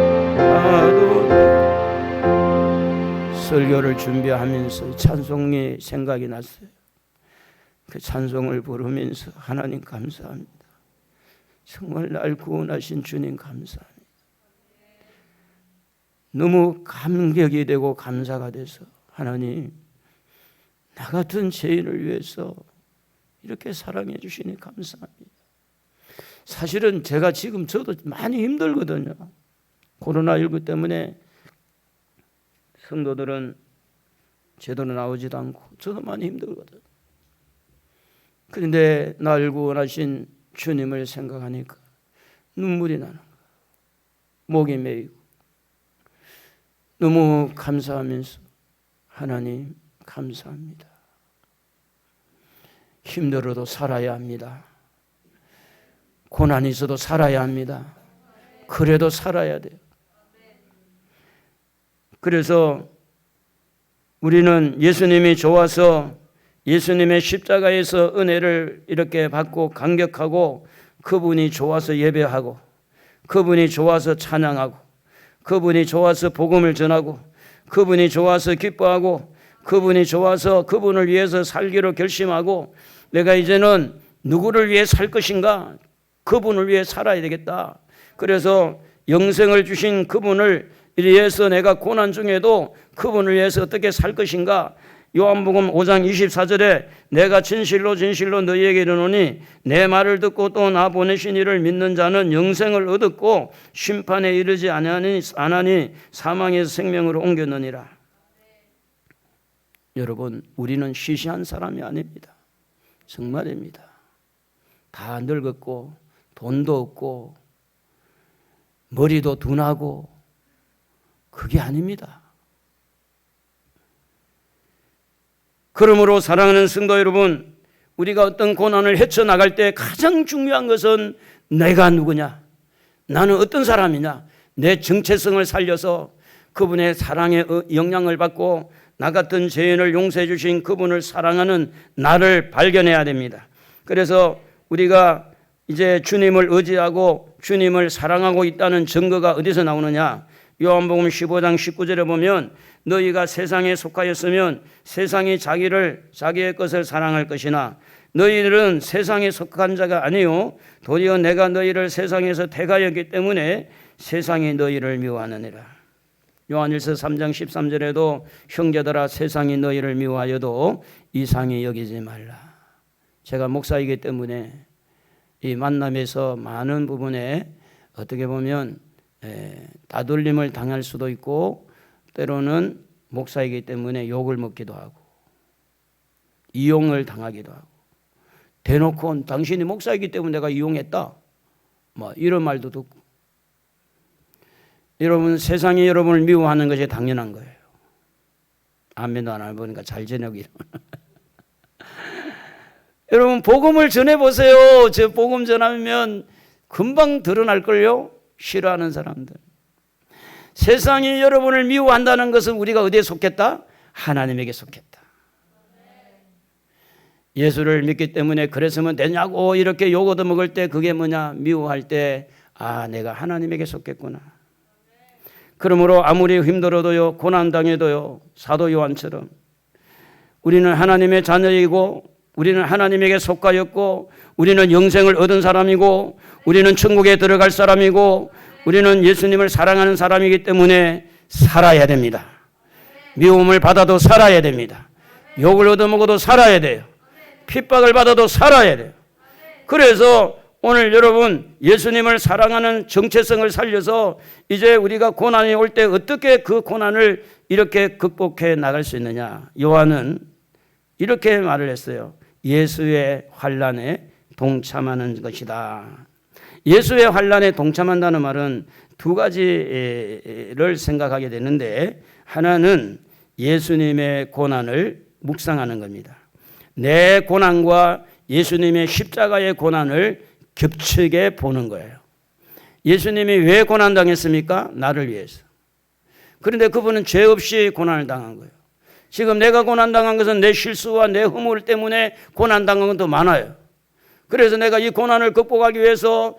설교를 준비하면서 찬송이 생각이 났어요. 그 찬송을 부르면서 하나님 감사합니다. 정말 날 구원하신 주님 감사합니다. 너무 감격이 되고 감사가 돼서 하나님 나 같은 죄인을 위해서 이렇게 사랑해 주시니 감사합니다. 사실은 제가 지금 저도 많이 힘들거든요. 코로나19 때문에 성도들은 제대로 나오지도 않고 저도 많이 힘들거든요. 그런데 날 구원하신 주님을 생각하니까 눈물이 나는 거야. 목이 메이고 너무 감사하면서 하나님 감사합니다. 힘들어도 살아야 합니다. 고난이 있어도 살아야 합니다. 그래도 살아야 돼요. 그래서 우리는 예수님이 좋아서 예수님의 십자가에서 은혜를 이렇게 받고 감격하고 그분이 좋아서 예배하고 그분이 좋아서 찬양하고 그분이 좋아서 복음을 전하고 그분이 좋아서 기뻐하고 그분이 좋아서 그분을 위해서 살기로 결심하고 내가 이제는 누구를 위해 살 것인가? 그분을 위해 살아야 되겠다. 그래서 영생을 주신 그분을 위해서 내가 고난 중에도 그분을 위해서 어떻게 살 것인가? 요한복음 5장 24절에 내가 진실로 진실로 너희에게 이르노니 내 말을 듣고 또 나 보내신 이를 믿는 자는 영생을 얻었고 심판에 이르지 아니하니 사망에서 생명으로 옮겼느니라. 여러분 우리는 시시한 사람이 아닙니다. 정말입니다. 다 늙었고 돈도 없고 머리도 둔하고 그게 아닙니다. 그러므로 사랑하는 성도 여러분, 우리가 어떤 고난을 헤쳐나갈 때 가장 중요한 것은 내가 누구냐, 나는 어떤 사람이냐, 내 정체성을 살려서 그분의 사랑의 영향을 받고 나 같은 죄인을 용서해 주신 그분을 사랑하는 나를 발견해야 됩니다. 그래서 우리가 이제 주님을 의지하고 주님을 사랑하고 있다는 증거가 어디서 나오느냐? 요한복음 15장 19절에 보면 너희가 세상에 속하였으면 세상이 자기의 것을 사랑할 것이나 너희들은 세상에 속한 자가 아니요 도리어 내가 너희를 세상에서 택하였기 때문에 세상이 너희를 미워하느니라. 요한일서 3장 13절에도 형제들아 세상이 너희를 미워하여도 이상히 여기지 말라. 제가 목사이기 때문에 이 만남에서 많은 부분에 어떻게 보면 따돌림을 당할 수도 있고 때로는 목사이기 때문에 욕을 먹기도 하고 이용을 당하기도 하고 대놓고 당신이 목사이기 때문에 내가 이용했다 뭐 이런 말도 듣고. 여러분 세상이 여러분을 미워하는 것이 당연한 거예요. 아멘도 안 해보니까 잘 지내기. 여러분 복음을 전해보세요. 저 복음 전하면 금방 드러날걸요. 싫어하는 사람들. 세상이 여러분을 미워한다는 것은 우리가 어디에 속했다? 하나님에게 속했다. 예수를 믿기 때문에 그랬으면 되냐고 이렇게 욕 얻어먹을 때 그게 뭐냐? 미워할 때 아 내가 하나님에게 속했구나. 그러므로 아무리 힘들어도요 고난당해도요 사도 요한처럼 우리는 하나님의 자녀이고 우리는 하나님에게 속하였고 우리는 영생을 얻은 사람이고 우리는 천국에 들어갈 사람이고 우리는 예수님을 사랑하는 사람이기 때문에 살아야 됩니다. 미움을 받아도 살아야 됩니다. 욕을 얻어먹어도 살아야 돼요. 핍박을 받아도 살아야 돼요. 그래서 오늘 여러분 예수님을 사랑하는 정체성을 살려서 이제 우리가 고난이 올 때 어떻게 그 고난을 이렇게 극복해 나갈 수 있느냐. 요한은 이렇게 말을 했어요. 예수의 환난에 동참하는 것이다. 예수의 환난에 동참한다는 말은 두 가지를 생각하게 되는데 하나는 예수님의 고난을 묵상하는 겁니다. 내 고난과 예수님의 십자가의 고난을 겹치게 보는 거예요. 예수님이 왜 고난당했습니까? 나를 위해서. 그런데 그분은 죄 없이 고난을 당한 거예요. 지금 내가 고난당한 것은 내 실수와 내 허물 때문에 고난당한 건 더 많아요. 그래서 내가 이 고난을 극복하기 위해서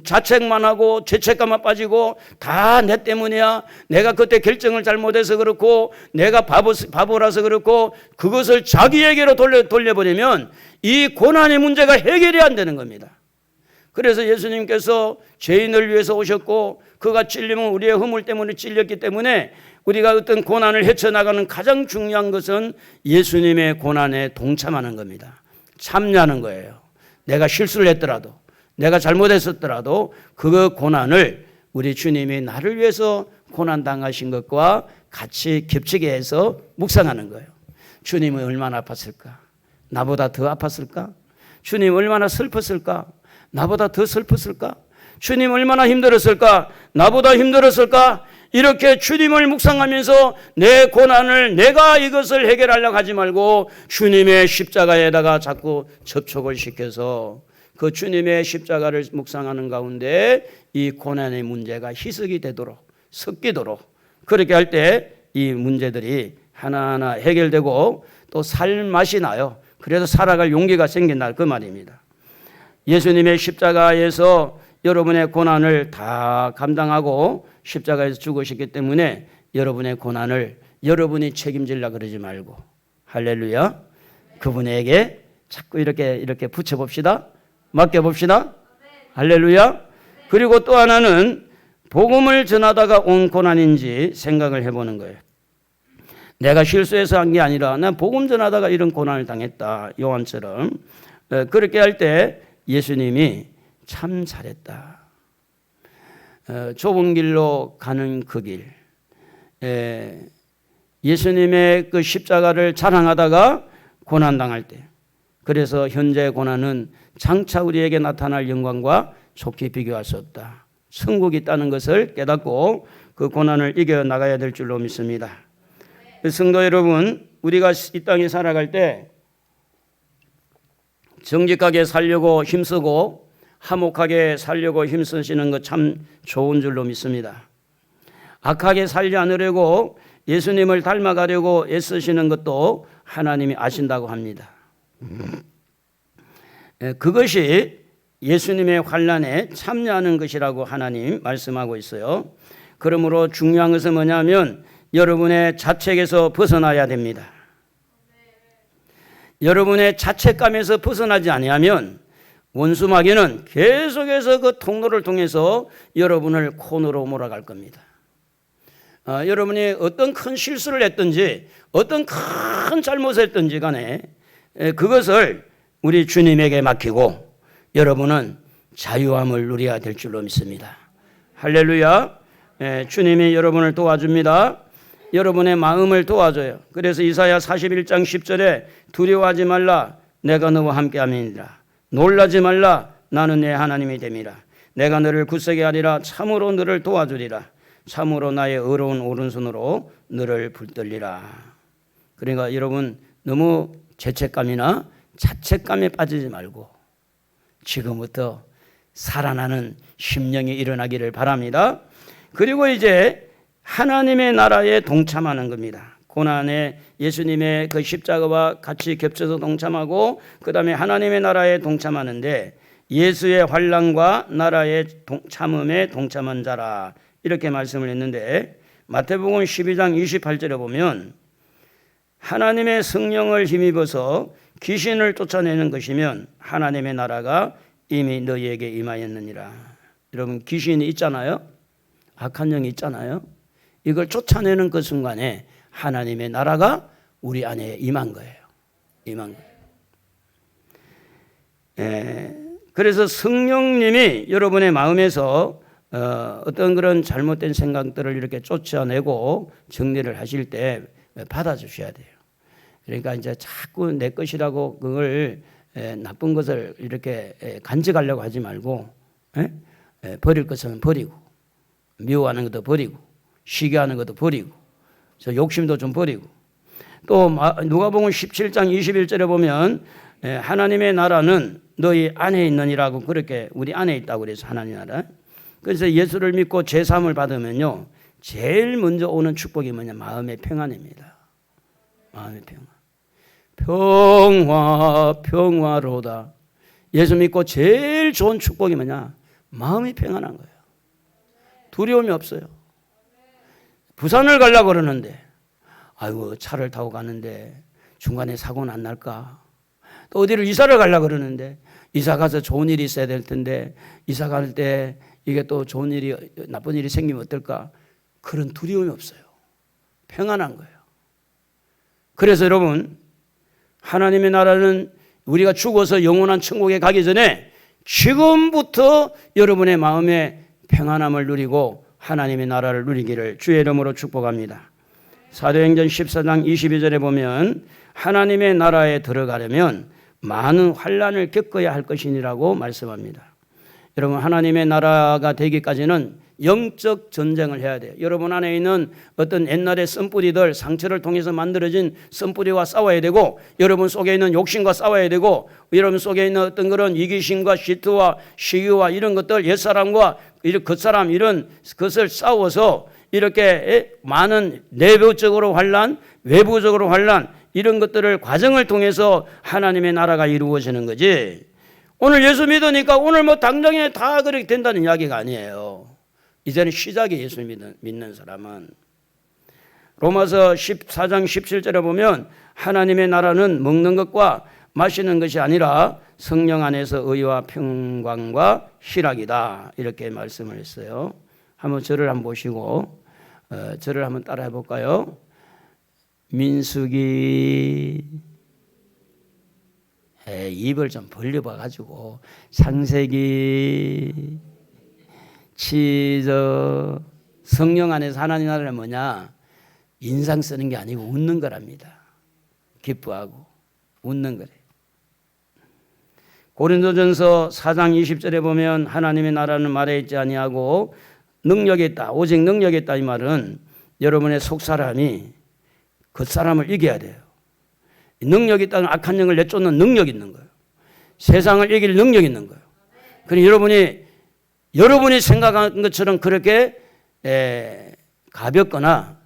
자책만 하고 죄책감만 빠지고 다 내 때문이야. 내가 그때 결정을 잘못해서 그렇고 내가 바보라서 그렇고 그것을 자기에게로 돌려버리면 이 고난의 문제가 해결이 안 되는 겁니다. 그래서 예수님께서 죄인을 위해서 오셨고 그가 찔리면 우리의 허물 때문에 찔렸기 때문에 우리가 어떤 고난을 헤쳐나가는 가장 중요한 것은 예수님의 고난에 동참하는 겁니다. 참여하는 거예요. 내가 실수를 했더라도 내가 잘못했었더라도 그 고난을 우리 주님이 나를 위해서 고난당하신 것과 같이 겹치게 해서 묵상하는 거예요. 주님은 얼마나 아팠을까? 나보다 더 아팠을까? 주님 얼마나 슬펐을까? 나보다 더 슬펐을까? 주님 얼마나 힘들었을까? 나보다 힘들었을까? 이렇게 주님을 묵상하면서 내 고난을 내가 이것을 해결하려고 하지 말고 주님의 십자가에다가 자꾸 접촉을 시켜서 그 주님의 십자가를 묵상하는 가운데 이 고난의 문제가 희석이 되도록 섞이도록 그렇게 할 때 이 문제들이 하나하나 해결되고 또 살맛이 나요. 그래서 살아갈 용기가 생긴다 그 말입니다. 예수님의 십자가에서 여러분의 고난을 다 감당하고 십자가에서 죽으셨기 때문에 여러분의 고난을 여러분이 책임지려고 그러지 말고 할렐루야 그분에게 자꾸 이렇게 붙여봅시다. 맡겨봅시다. 할렐루야. 그리고 또 하나는 복음을 전하다가 온 고난인지 생각을 해보는 거예요. 내가 실수해서 한 게 아니라 난 복음 전하다가 이런 고난을 당했다. 요한처럼. 그렇게 할 때 예수님이 참 잘했다. 좁은 길로 가는 그 길. 예수님의 그 십자가를 자랑하다가 고난당할 때. 그래서 현재의 고난은 장차 우리에게 나타날 영광과 좋게 비교할 수 없다. 천국이 있다는 것을 깨닫고 그 고난을 이겨나가야 될 줄로 믿습니다. 성도 여러분, 우리가 이 땅에 살아갈 때 정직하게 살려고 힘쓰고 화목하게 살려고 힘쓰시는 것 참 좋은 줄로 믿습니다. 악하게 살지 않으려고 예수님을 닮아가려고 애쓰시는 것도 하나님이 아신다고 합니다. 그것이 예수님의 환난에 참여하는 것이라고 하나님 말씀하고 있어요. 그러므로 중요한 것은 뭐냐면 여러분의 자책에서 벗어나야 됩니다. 여러분의 자책감에서 벗어나지 아니하면 원수 마귀는 계속해서 그 통로를 통해서 여러분을 코너로 몰아갈 겁니다. 여러분이 어떤 큰 실수를 했든지 어떤 큰 잘못을 했든지 간에 그것을 우리 주님에게 맡기고 여러분은 자유함을 누려야 될 줄로 믿습니다. 할렐루야. 주님이 여러분을 도와줍니다. 여러분의 마음을 도와줘요. 그래서 이사야 41장 10절에 두려워하지 말라 내가 너와 함께함이니라. 놀라지 말라 나는 내 하나님이 됨이라. 내가 너를 굳세게 하리라. 참으로 너를 도와주리라. 참으로 나의 의로운 오른손으로 너를 붙들리라. 그러니까 여러분 너무 죄책감이나 자책감에 빠지지 말고 지금부터 살아나는 심령이 일어나기를 바랍니다. 그리고 이제 하나님의 나라에 동참하는 겁니다. 고난에 예수님의 그 십자가와 같이 겹쳐서 동참하고 그 다음에 하나님의 나라에 동참하는데 예수의 환난과 나라의 참음에 동참한 자라 이렇게 말씀을 했는데 마태복음 12장 28절에 보면 하나님의 성령을 힘입어서 귀신을 쫓아내는 것이면 하나님의 나라가 이미 너희에게 임하였느니라. 여러분 귀신이 있잖아요. 악한 영이 있잖아요. 이걸 쫓아내는 그 순간에 하나님의 나라가 우리 안에 임한 거예요. 임한 거예요. 그래서 성령님이 여러분의 마음에서 어떤 그런 잘못된 생각들을 이렇게 쫓아내고 정리를 하실 때 받아주셔야 돼요. 그러니까 이제 자꾸 내 것이라고 그걸 나쁜 것을 이렇게 간직하려고 하지 말고 버릴 것은 버리고 미워하는 것도 버리고 시기하는 것도 버리고 저 욕심도 좀 버리고 또 누가복음 17장 21절에 보면 하나님의 나라는 너희 안에 있느니라고 그렇게 우리 안에 있다고 그래서 하나님 나라. 그래서 예수를 믿고 제사함을 받으면요 제일 먼저 오는 축복이 뭐냐 마음의 평안입니다. 마음의 평안. 평화로다. 예수 믿고 제일 좋은 축복이 뭐냐 마음이 평안한 거예요. 두려움이 없어요. 부산을 가려고 그러는데 아이고 차를 타고 가는데 중간에 사고는 안 날까. 또 어디를 이사를 가려고 그러는데 이사 가서 좋은 일이 있어야 될 텐데 이사 갈 때 이게 또 좋은 일이 나쁜 일이 생기면 어떨까. 그런 두려움이 없어요. 평안한 거예요. 그래서 여러분 하나님의 나라는 우리가 죽어서 영원한 천국에 가기 전에 지금부터 여러분의 마음에 평안함을 누리고 하나님의 나라를 누리기를 주의 이름으로 축복합니다. 사도행전 14장 22절에 보면 하나님의 나라에 들어가려면 많은 환난을 겪어야 할 것이니라고 말씀합니다. 여러분 하나님의 나라가 되기까지는 영적 전쟁을 해야 돼요. 여러분 안에 있는 어떤 옛날의 썬뿌리들 상처를 통해서 만들어진 썬뿌리와 싸워야 되고 여러분 속에 있는 욕심과 싸워야 되고 여러분 속에 있는 어떤 그런 이기심과 시트와 시기와 이런 것들 옛사람과 겉사람 이런 것을 싸워서 이렇게 많은 내부적으로 환난 외부적으로 환난 이런 것들을 과정을 통해서 하나님의 나라가 이루어지는 거지. 오늘 예수 믿으니까 오늘 뭐 당장에 다 그렇게 된다는 이야기가 아니에요. 이제는 시작이 예수 믿는 사람은. 로마서 14장 17절에 보면 하나님의 나라는 먹는 것과 마시는 것이 아니라 성령 안에서 의와 평강과 희락이다 이렇게 말씀을 했어요. 한번 저를 한번 보시고 저를 한번 따라해 볼까요? 민수기 입을 좀 벌려봐 가지고 창세기 치저 성령 안에서 하나님 나라는 뭐냐 인상 쓰는 게 아니고 웃는 거랍니다. 기뻐하고 웃는 거래요. 고린도전서 4장 20절에 보면 하나님의 나라는 말에 있지 아니하고 능력이 있다 오직 능력이 있다 이 말은 여러분의 속사람이 겉사람을 이겨야 돼요. 능력이 있다는 악한 영을 내쫓는 능력이 있는 거예요. 세상을 이길 능력이 있는 거예요. 그러니 여러분이 생각한 것처럼 그렇게 가볍거나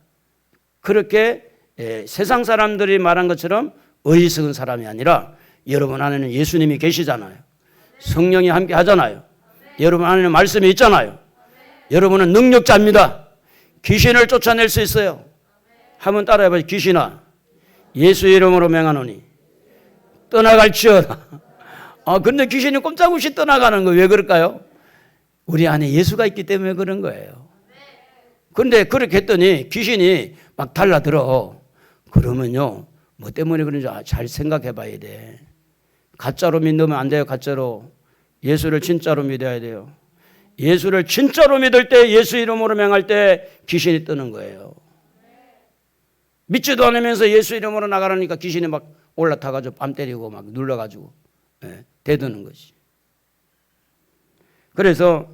그렇게 세상 사람들이 말한 것처럼 어리석은 사람이 아니라 여러분 안에는 예수님이 계시잖아요. 성령이 함께 하잖아요. 여러분 안에는 말씀이 있잖아요. 여러분은 능력자입니다. 귀신을 쫓아낼 수 있어요. 한번 따라해봐요. 귀신아, 예수 이름으로 명하노니 떠나갈지어다. 근데 귀신이 꼼짝없이 떠나가는 거 왜 그럴까요? 우리 안에 예수가 있기 때문에 그런 거예요. 그런데 그렇게 했더니 귀신이 막 달라들어. 그러면요, 뭐 때문에 그런지 잘 생각해 봐야 돼. 가짜로 믿으면 안 돼요. 가짜로. 예수를 진짜로 믿어야 돼요. 예수를 진짜로 믿을 때, 예수 이름으로 명할 때 귀신이 뜨는 거예요. 믿지도 않으면서 예수 이름으로 나가라니까 귀신이 막 올라타가지고 뺨 때리고 막 눌러가지고 대드는 것이. 그래서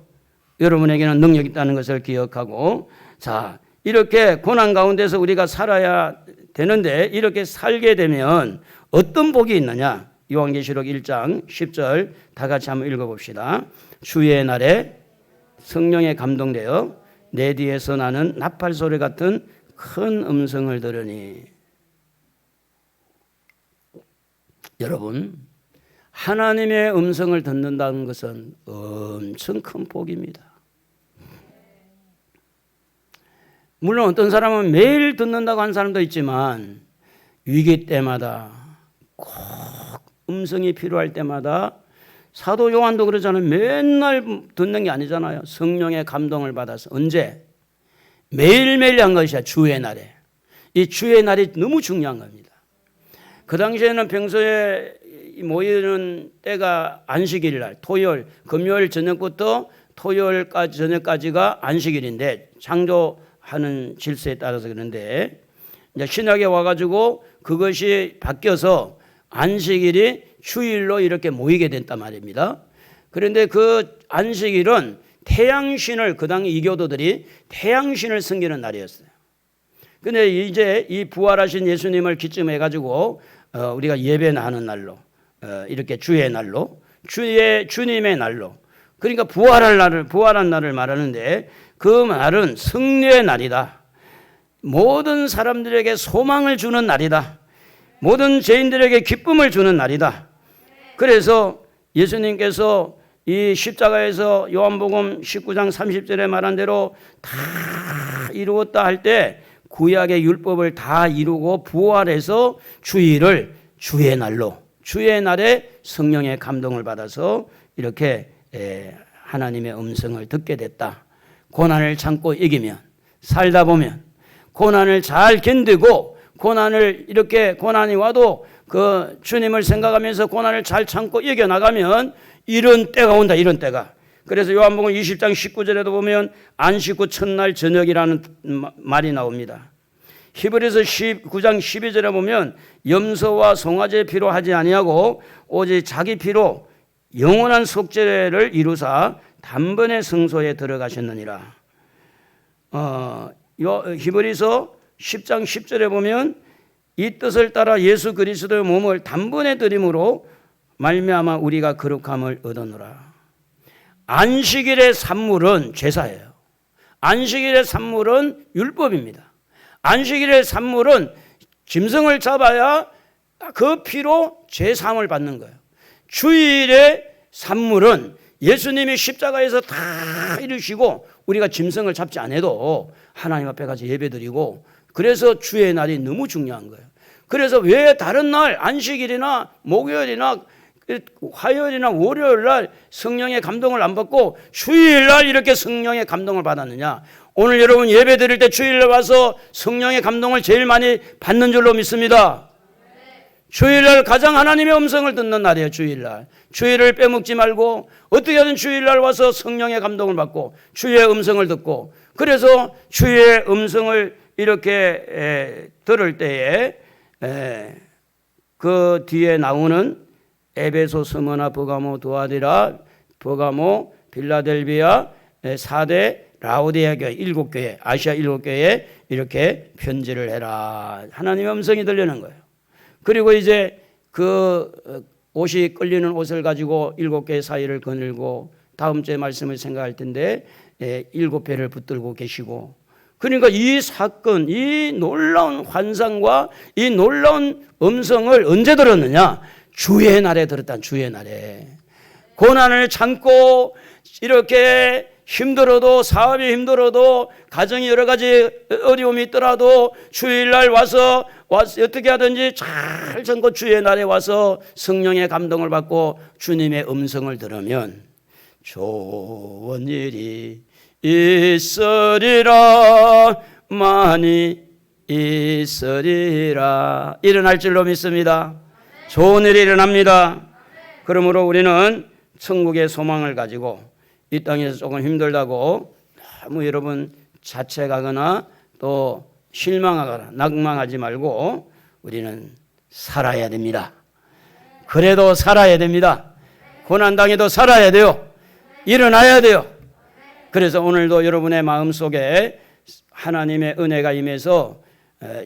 여러분에게는 능력이 있다는 것을 기억하고, 자, 이렇게 고난 가운데서 우리가 살아야 되는데 이렇게 살게 되면 어떤 복이 있느냐? 요한계시록 1장 10절 다 같이 한번 읽어봅시다. 주의 날에 성령에 감동되어 내 뒤에서 나는 나팔 소리 같은 큰 음성을 들으니. 여러분, 하나님의 음성을 듣는다는 것은 엄청 큰 복입니다. 물론 어떤 사람은 매일 듣는다고 하는 사람도 있지만 위기 때마다 꼭 음성이 필요할 때마다, 사도 요한도 그러잖아요. 맨날 듣는 게 아니잖아요. 성령의 감동을 받아서. 언제? 매일매일 한 것이야. 주의 날에. 이 주의 날이 너무 중요한 겁니다. 그 당시에는 평소에 모이는 때가 안식일 날, 토요일, 금요일 저녁부터 토요일까지 저녁까지가 안식일인데, 창조하는 질서에 따라서 그런데 이제 신약에 와가지고 그것이 바뀌어서 안식일이 주일로 이렇게 모이게 됐단 말입니다. 그런데 그 안식일은 태양신을, 그 당시 이교도들이 태양신을 섬기는 날이었어요. 근데 이제 이 부활하신 예수님을 기점해가지고 우리가 예배나 하는 날로, 이렇게 주의 날로, 주님의 날로, 그러니까 부활한 날을 말하는데, 그 말은 승리의 날이다. 모든 사람들에게 소망을 주는 날이다. 모든 죄인들에게 기쁨을 주는 날이다. 그래서 예수님께서 이 십자가에서 요한복음 19장 30절에 말한 대로 다 이루었다 할 때 구약의 율법을 다 이루고 부활해서 주일을 주의 날로, 주의 날에 성령의 감동을 받아서 이렇게 하나님의 음성을 듣게 됐다. 고난을 참고 이기면, 살다 보면, 고난을 잘 견디고, 고난을 이렇게 고난이 와도 그 주님을 생각하면서 고난을 잘 참고 이겨나가면 이런 때가 온다. 이런 때가. 그래서 요한복음 20장 19절에도 보면 안식 후 첫날 저녁이라는 말이 나옵니다. 히브리서 19장 12절에 보면 염소와 송아지의 피로 하지 아니하고 오직 자기 피로 영원한 속죄를 이루사 단번에 성소에 들어가셨느니라. 히브리서 10장 10절에 보면 이 뜻을 따라 예수 그리스도의 몸을 단번에 드림으로 말미암아 우리가 거룩함을 얻으노라. 안식일의 산물은 제사예요. 안식일의 산물은 율법입니다. 안식일의 산물은 짐승을 잡아야 그 피로 제사함을 받는 거예요. 주일의 산물은 예수님이 십자가에서 다 이루시고 우리가 짐승을 잡지 않아도 하나님 앞에 가서 예배드리고, 그래서 주의 날이 너무 중요한 거예요. 그래서 왜 다른 날 안식일이나 목요일이나 화요일이나 월요일 날 성령의 감동을 안 받고 주일 날 이렇게 성령의 감동을 받았느냐? 오늘 여러분 예배 드릴 때 주일날 와서 성령의 감동을 제일 많이 받는 줄로 믿습니다. 주일날 가장 하나님의 음성을 듣는 날이에요. 주일날. 주일을 빼먹지 말고 어떻게든 주일날 와서 성령의 감동을 받고 주의 음성을 듣고, 그래서 주의 음성을 이렇게 들을 때에 그 뒤에 나오는 에베소, 스무나, 버가모, 두아디라, 버가모, 빌라델비아, 사대, 라오디아 교회, 7교회, 아시아 7교회에 이렇게 편지를 해라. 하나님의 음성이 들리는 거예요. 그리고 이제 그 옷이 끌리는 옷을 가지고 7개의 사이를 거닐고, 다음 주에 말씀을 생각할 텐데 7배를 붙들고 계시고, 그러니까 이 사건, 이 놀라운 환상과 이 놀라운 음성을 언제 들었느냐? 주의 날에 들었다. 주의 날에. 고난을 참고 이렇게 힘들어도, 사업이 힘들어도, 가정이 여러 가지 어려움이 있더라도 주일날 와서 어떻게 하든지 잘 참고 주의 날에 와서 성령의 감동을 받고 주님의 음성을 들으면 좋은 일이 있으리라, 많이 있으리라. 일어날 줄로 믿습니다. 좋은 일이 일어납니다. 그러므로 우리는 천국의 소망을 가지고 이 땅에서 조금 힘들다고 너무 여러분 자책하거나 또 실망하거나 낙망하지 말고 우리는 살아야 됩니다. 그래도 살아야 됩니다. 고난당해도 살아야 돼요. 일어나야 돼요. 그래서 오늘도 여러분의 마음속에 하나님의 은혜가 임해서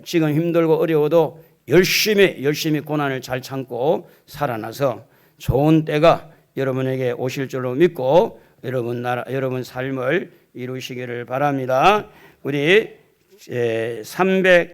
지금 힘들고 어려워도 열심히 고난을 잘 참고 살아나서 좋은 때가 여러분에게 오실 줄로 믿고 여러분 삶을 이루시기를 바랍니다. 우리 300